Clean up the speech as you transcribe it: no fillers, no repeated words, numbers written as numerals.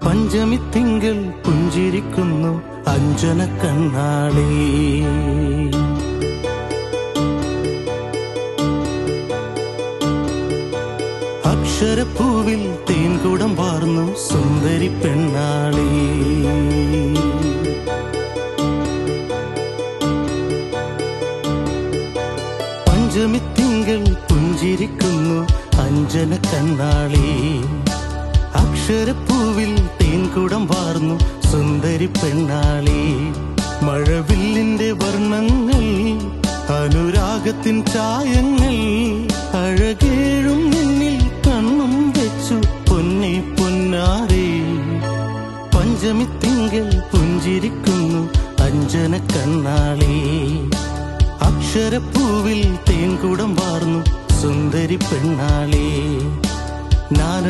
പഞ്ചമി തിങ്കൾ പുഞ്ചിരിക്കുന്നു അഞ്ജന കണ്ണാളി. അക്ഷരപ്പൂവിൽ തേൻകുടം വാർന്നു സുന്ദരി പെണ്ണാളി. പഞ്ചമി തിങ്കൾ പുഞ്ചിരിക്കുന്നു അഞ്ജന കണ്ണാളി. അക്ഷരപ്പൂവിൽ തേൻകുടം വാർന്നു സുന്ദരി പെണ്ണാളി. മഴവില്ലിന്റെ വർണ്ണങ്ങൾ, അനുരാഗത്തിൻ ചായങ്ങൾ, അഴകേഴും നിന്നിൽ കണ്ണും വെച്ചു പൊന്നെ പൊന്നാരേ. പഞ്ചമി തിങ്കൾ പുഞ്ചിരിക്കുന്നു അഞ്ജന കണ്ണാളി. അക്ഷരപ്പൂവിൽ തേൻകുടം വാർന്നു സുന്ദരി പെണ്ണാളി. നാന